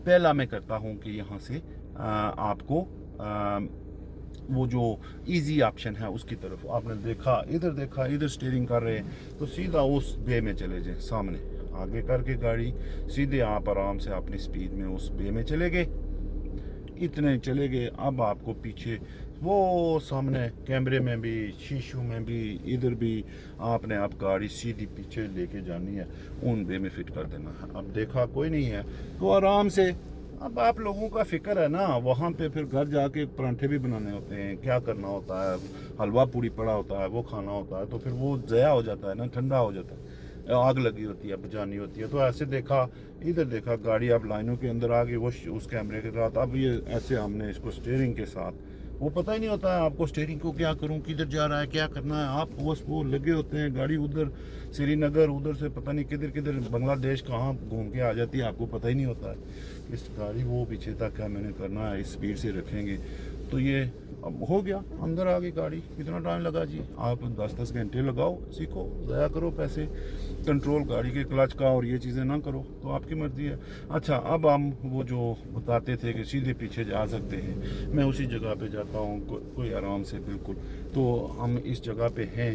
पहला मैं करता हूँ कि यहाँ से आपको वो जो इजी ऑप्शन है उसकी तरफ, आपने देखा इधर स्टीयरिंग कर रहे हैं तो सीधा उस वे में चले जाए, सामने आगे करके गाड़ी सीधे आप आराम से अपनी स्पीड में उस वे में चले गए, इतने चले गए। अब आपको पीछे वो सामने कैमरे में भी, शीशों में भी, इधर भी आपने अब गाड़ी सीधी पीछे लेके जानी है, उन वे में फिट कर देना है। अब देखा कोई नहीं है तो आराम से, अब आप लोगों का फिक्र है ना, वहाँ पे फिर घर जाके परांठे भी बनाने होते हैं, क्या करना होता है, हलवा पूड़ी पड़ा होता है वो खाना होता है, तो फिर वो ज़या हो जाता है ना, ठंडा हो जाता है, आग लगी होती है, बुझानी होती है। तो ऐसे देखा, इधर देखा गाड़ी अब लाइनों के अंदर आ गई वो उस कैमरे के साथ। अब ये ऐसे हमने इसको स्टीयरिंग के साथ, वो पता ही नहीं होता है आपको स्टीयरिंग को क्या करूं, किधर जा रहा है, क्या करना है, आप वो लगे होते हैं, गाड़ी उधर श्रीनगर, उधर से पता नहीं किधर किधर बांग्लादेश कहाँ घूम के आ जाती है, आपको पता ही नहीं होता है। इस गाड़ी वो पीछे तक है, मैंने करना है, इस स्पीड से रखेंगे तो ये अब हो गया, अंदर आ गई गाड़ी। कितना टाइम लगा जी, आप 10-10 घंटे लगाओ, सीखो, ज़ाया करो पैसे, कंट्रोल गाड़ी के क्लच का और ये चीज़ें ना करो, तो आपकी मर्ज़ी है। अच्छा, अब हम वो जो बताते थे कि सीधे पीछे जा सकते हैं, मैं उसी जगह पे जाता हूँ, कोई आराम से बिल्कुल। तो हम इस जगह पे हैं,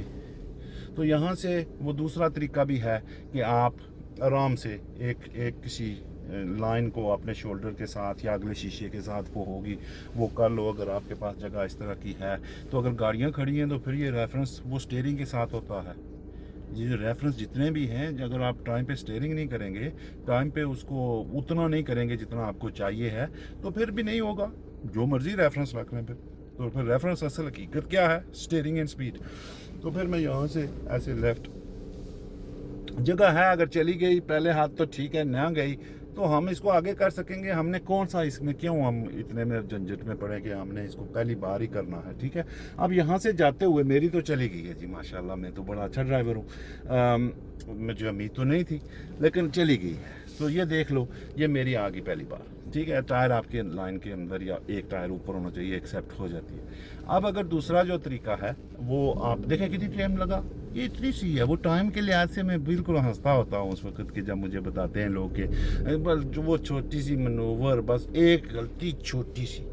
तो यहाँ से वो दूसरा तरीका भी है कि आप आराम से एक किसी लाइन को अपने शोल्डर के साथ या अगले शीशे के साथ वो होगी, वो कर लो अगर आपके पास जगह इस तरह की है। तो अगर गाड़ियाँ खड़ी हैं तो फिर ये रेफरेंस वो स्टीयरिंग के साथ होता है। ये जो रेफरेंस जितने भी हैं, अगर आप टाइम पे स्टीयरिंग नहीं करेंगे, टाइम पे उसको उतना नहीं करेंगे जितना आपको चाहिए है, तो फिर भी नहीं होगा, जो मर्ज़ी रेफरेंस रख लें। फिर तो फिर रेफरेंस असल हकीकत क्या है, स्टीयरिंग एंड स्पीड। तो फिर मैं यहाँ से ऐसे लेफ़्ट, जगह है अगर चली गई पहले हाथ तो ठीक है, ना गई तो हम इसको आगे कर सकेंगे। हमने कौन सा इसमें, क्यों हम इतने में झंझट में पड़े कि हमने इसको पहली बार ही करना है, ठीक है। अब यहाँ से जाते हुए मेरी तो चली गई है जी माशाल्लाह, मैं तो बड़ा अच्छा ड्राइवर हूँ, मुझे उम्मीद तो नहीं थी लेकिन चली गई है। तो ये देख लो, ये मेरी आ गई पहली बार, ठीक है। टायर आपके लाइन के अंदर या एक टायर ऊपर होना चाहिए, एक्सेप्ट हो जाती है। अब अगर दूसरा जो तरीका है वो आप देखें कितनी टाइम लगा, ये इतनी सी है। वो टाइम के लिहाज से मैं बिल्कुल हंसता होता हूँ उस वक्त के जब मुझे बताते हैं लोग कि बस जो वो छोटी सी मनोवर, बस एक गलती छोटी सी,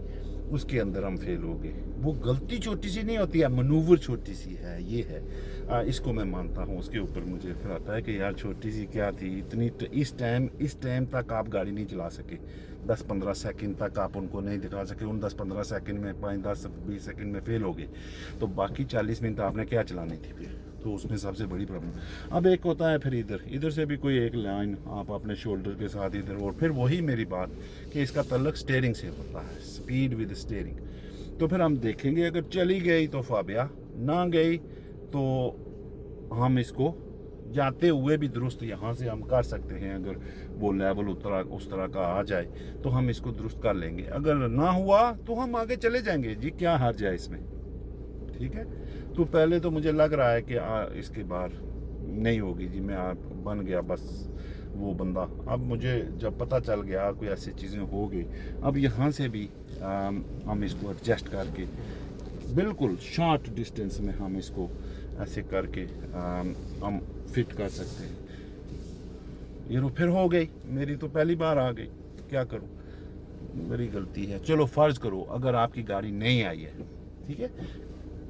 उसके अंदर हम फेल हो गए। वो गलती छोटी सी नहीं होती है, मनूवर छोटी सी है, ये है। इसको मैं मानता हूँ। उसके ऊपर मुझे फिर आता है कि यार छोटी सी क्या थी, इतनी इस टाइम तक आप गाड़ी नहीं चला सके, 10-15 सेकंड तक आप उनको नहीं दिखा सके। उन 10-15 सेकंड में 5-10-20 सेकंड में फेल हो गए, तो बाकी 40 मिनट आपने क्या चलानी थी फिर, तो उसमें सबसे बड़ी प्रॉब्लम। अब एक होता है फिर इधर से भी कोई एक लाइन आप अपने शोल्डर के साथ इधर, और फिर वही मेरी बात कि इसका तल्लक स्टीयरिंग से होता है, स्पीड विद स्टीयरिंग। तो फिर हम देखेंगे अगर चली गई तो फाबिया, ना गई तो हम इसको जाते हुए भी दुरुस्त यहाँ से हम कर सकते हैं। अगर वो लेवल उस तरह का आ जाए तो हम इसको दुरुस्त कर लेंगे, अगर ना हुआ तो हम आगे चले जाएंगे जी, क्या हार जाए इसमें, ठीक है। तो पहले तो मुझे लग रहा है कि इसके बार नहीं होगी जी, मैं बन गया बस वो बंदा। अब मुझे जब पता चल गया कोई ऐसी चीज़ें हो गई, अब यहाँ से भी हम इसको एडजस्ट करके बिल्कुल शॉर्ट डिस्टेंस में हम इसको ऐसे करके हम फिट कर सकते हैं। ये फिर हो गई, मेरी तो पहली बार आ गई, क्या करूँ, मेरी गलती है। चलो फ़र्ज़ करो अगर आपकी गाड़ी नहीं आई है, ठीक है,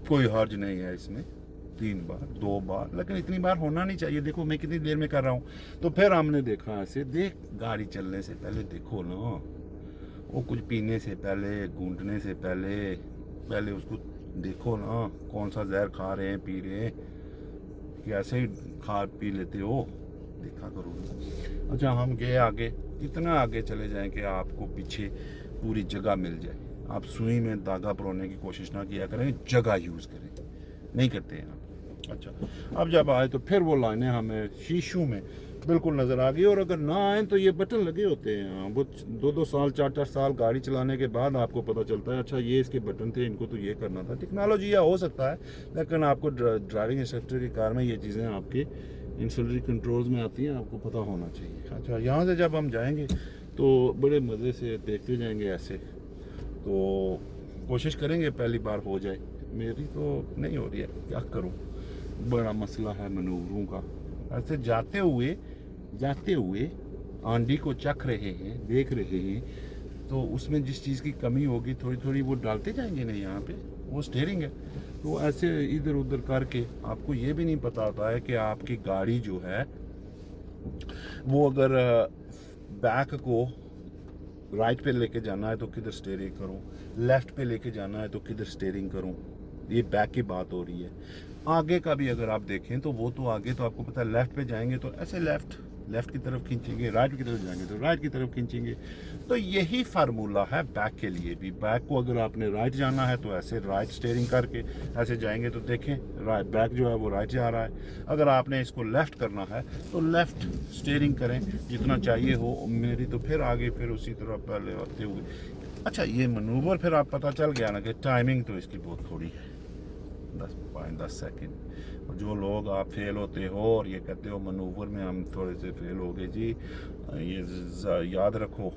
कोई हर्ज नहीं है इसमें, 3 बार 2 बार, लेकिन इतनी बार होना नहीं चाहिए। देखो मैं कितनी देर में कर रहा हूँ। तो फिर हमने देखा ऐसे, देख गाड़ी चलने से पहले देखो ना, वो कुछ पीने से पहले, गूंटने से पहले उसको देखो ना, कौन सा जहर खा रहे हैं, पी रहे हैं, कि ऐसे ही खा पी लेते हो, देखा करो। अच्छा, हम गए आगे, इतना आगे चले जाएं कि आपको पीछे पूरी जगह मिल जाए। आप सुई में धागा परोने की कोशिश ना किया करें, जगह यूज़ करें, नहीं करते हैं आप। अच्छा, अब जब आए तो फिर वो लाइनें हमें शीशों में बिल्कुल नज़र आ गई। और अगर ना आए तो ये बटन लगे होते हैं, वो 2-2 साल 4-4 साल गाड़ी चलाने के बाद आपको पता चलता है अच्छा ये इसके बटन थे, इनको तो ये करना था। टेक्नोलॉजी या हो सकता है, लेकिन आपको ड्राइविंग इंस्ट्रक्टर की कार में ये चीज़ें आपके इंसुलरी कंट्रोल्स में आती हैं, आपको पता होना चाहिए। अच्छा, यहाँ से जब हम जाएंगे तो बड़े मज़े से देखते जाएंगे ऐसे, तो कोशिश करेंगे पहली बार हो जाए। मेरी तो नहीं हो रही है, क्या करूं, बड़ा मसला है मनूवरों का। ऐसे जाते हुए आंधी को चख रहे हैं, देख रहे हैं, तो उसमें जिस चीज़ की कमी होगी थोड़ी थोड़ी वो डालते जाएंगे ना यहाँ पे, वो स्टीयरिंग है। तो ऐसे इधर उधर करके आपको ये भी नहीं पता होता है कि आपकी गाड़ी जो है वो अगर बैक को राइट पे लेके जाना है तो किधर स्टीयरिंग करूं, लेफ्ट पे लेके जाना है तो किधर स्टीयरिंग करूं, ये बैक की बात हो रही है। आगे का भी अगर आप देखें तो वो तो आगे तो आपको पता है लेफ्ट पे जाएंगे तो ऐसे लेफ्ट की तरफ खींचेंगे, राइट की तरफ जाएंगे तो राइट की तरफ खींचेंगे। तो यही फार्मूला है बैक के लिए भी। बैक को अगर आपने राइट जाना है तो ऐसे राइट स्टीयरिंग करके ऐसे जाएंगे तो देखें राइट, बैक जो है वो राइट जा रहा है। अगर आपने इसको लेफ़्ट करना है तो लेफ़्ट स्टीयरिंग करें जितना चाहिए हो। मेरी तो फिर आगे फिर उसी तरह पहले आते हुए। अच्छा, ये मनूवर फिर आप पता चल गया ना कि टाइमिंग तो इसकी बहुत थोड़ी है, 10 सेकंड। और जो लोग आप फेल होते हो और ये कहते हो मनूवर में हम थोड़े से फेल हो गए जी, ये याद रखो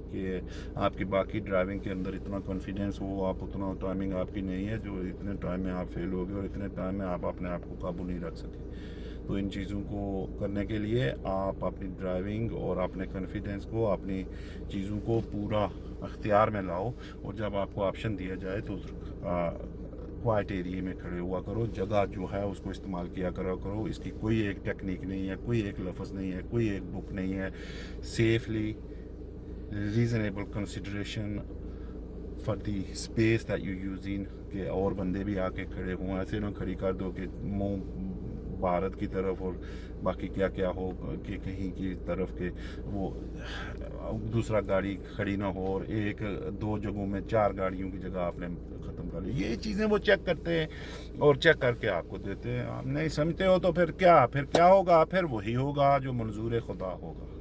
कि आपकी बाकी ड्राइविंग के अंदर इतना कॉन्फिडेंस हो, आप उतना टाइमिंग आपकी नहीं है जो इतने टाइम में आप फेल हो गए और इतने टाइम में आप अपने आप को काबू नहीं रख सके। तो इन चीज़ों को करने के लिए आप अपनी ड्राइविंग और अपने कॉन्फिडेंस को, अपनी चीज़ों को पूरा अख्तियार में लाओ। और जब आपको ऑप्शन दिया जाए तो क्वाइट एरिया में खड़े हुआ करो, जगह जो है उसको इस्तेमाल किया करो। इसकी कोई एक टेक्निक नहीं है, कोई एक लफ्ज़ नहीं है, कोई एक बुक नहीं है। Safely reasonable consideration for the space that you using के और बंदे भी आके खड़े हों। ऐसे ना खड़ी कर दो कि मुंह भारत की तरफ और बाकी क्या क्या हो कि कहीं की तरफ के वो दूसरा गाड़ी खड़ी ना हो और एक दो जगहों में 4 गाड़ियों की जगह आपने ख़त्म कर ली। ये चीज़ें वो चेक करते हैं और चेक करके आपको देते हैं। आप नहीं समझते हो तो फिर क्या होगा? फिर वही होगा जो मंजूर खुदा होगा।